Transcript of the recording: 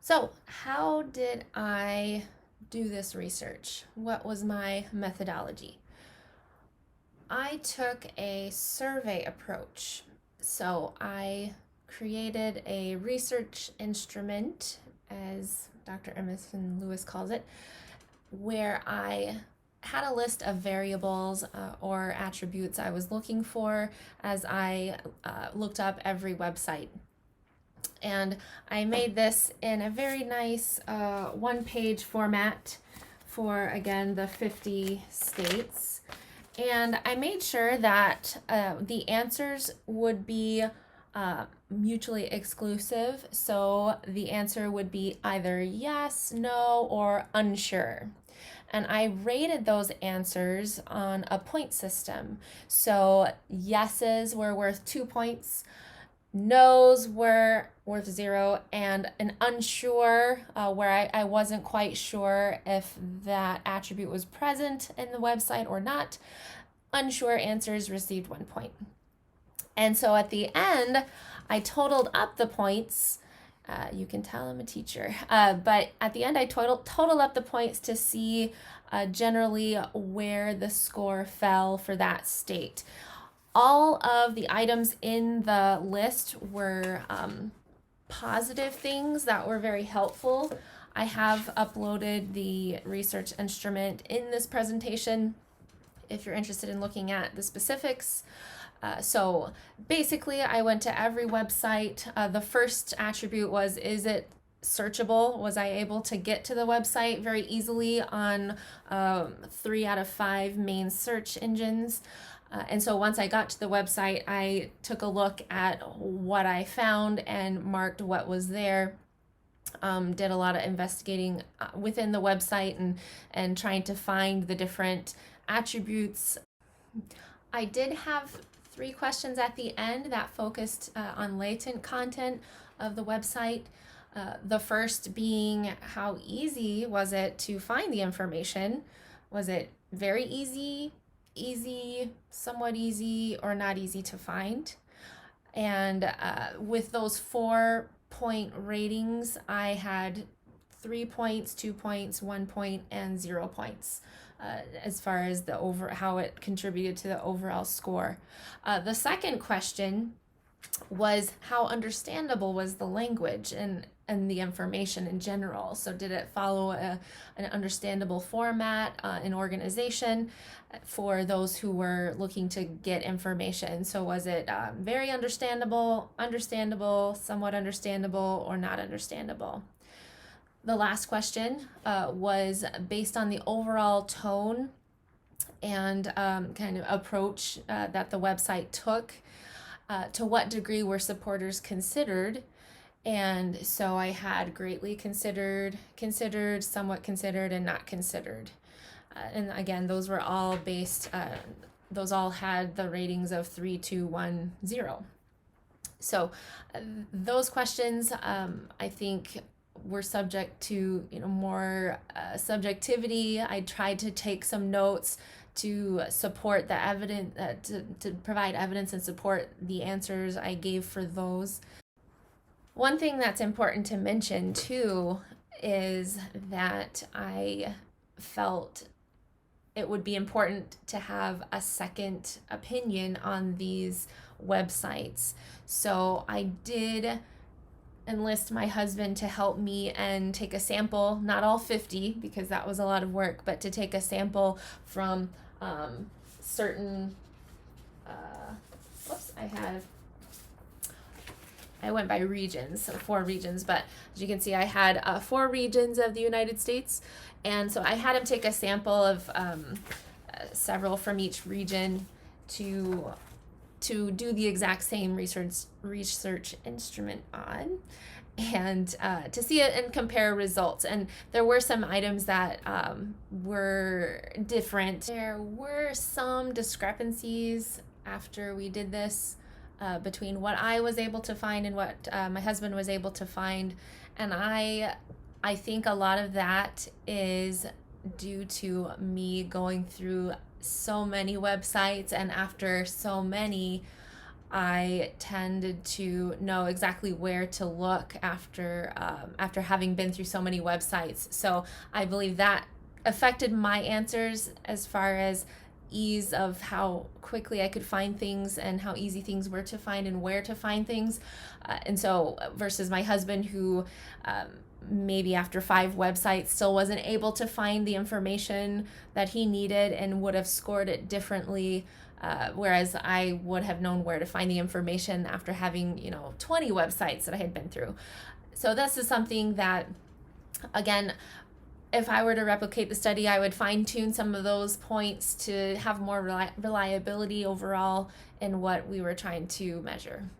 So, how did I do this research? What was my methodology? I took a survey approach. So, I created a research instrument, as Dr. Emerson Lewis calls it, where I had a list of variables or attributes I was looking for as I looked up every website. And I made this in a very nice one-page format for, again, the 50 states. And I made sure that the answers would be mutually exclusive. So the answer would be either yes, no, or unsure. And I rated those answers on a point system. So yeses were worth 2 points, no's were worth 0, and an unsure, where I wasn't quite sure if that attribute was present in the website or not. Unsure answers received 1 point. And so at the end, I totaled up the points. You can tell I'm a teacher. But at the end, I total up the points to see generally where the score fell for that state. All of the items in the list were positive things that were very helpful. I have uploaded the research instrument in this presentation if you're interested in looking at the specifics. So basically, I went to every website. The first attribute was, is it searchable? Was I able to get to the website very easily on 3 out of 5 main search engines? And so once I got to the website, I took a look at what I found and marked what was there. Did a lot of investigating within the website and trying to find the different attributes. I did have 3 questions at the end that focused on latent content of the website. The first being, how easy was it to find the information? Was it very easy, somewhat easy, or not easy to find? And with those 4-point ratings, I had 3 points, 2 points, 1 point, and 0 points. As far as how it contributed to the overall score. The second question was, how understandable was the language and the information in general? So did it follow an understandable format, an organization for those who were looking to get information? So was it very understandable, somewhat understandable, or not understandable? The last question was based on the overall tone and kind of approach that the website took. To what degree were supporters considered? And so I had greatly considered, somewhat considered, and not considered. And again, those were all based, those all had the ratings of 3, 2, 1, 0. So those questions, I think, were subject to more subjectivity. I tried to take some notes to support the evidence, to provide evidence and support the answers I gave for those. One thing that's important to mention too is that I felt it would be important to have a second opinion on these websites. So I did enlist my husband to help me and take a sample, not all 50 because that was a lot of work, but to take a sample from certain, I went by regions, so 4 regions, but as you can see, I had 4 regions of the United States, and so I had him take a sample of several from each region to do the exact same research instrument on, and to see it and compare results. And there were some items that were different. There were some discrepancies after we did this between what I was able to find and what my husband was able to find. And I think a lot of that is due to me going through so many websites, and after so many, I tended to know exactly where to look after having been through so many websites. So I believe that affected my answers as far as ease of how quickly I could find things and how easy things were to find and where to find things. And so versus my husband who maybe after 5 websites still wasn't able to find the information that he needed and would have scored it differently. Whereas I would have known where to find the information after having, 20 websites that I had been through. So this is something that, again, if I were to replicate the study, I would fine tune some of those points to have more reliability overall in what we were trying to measure.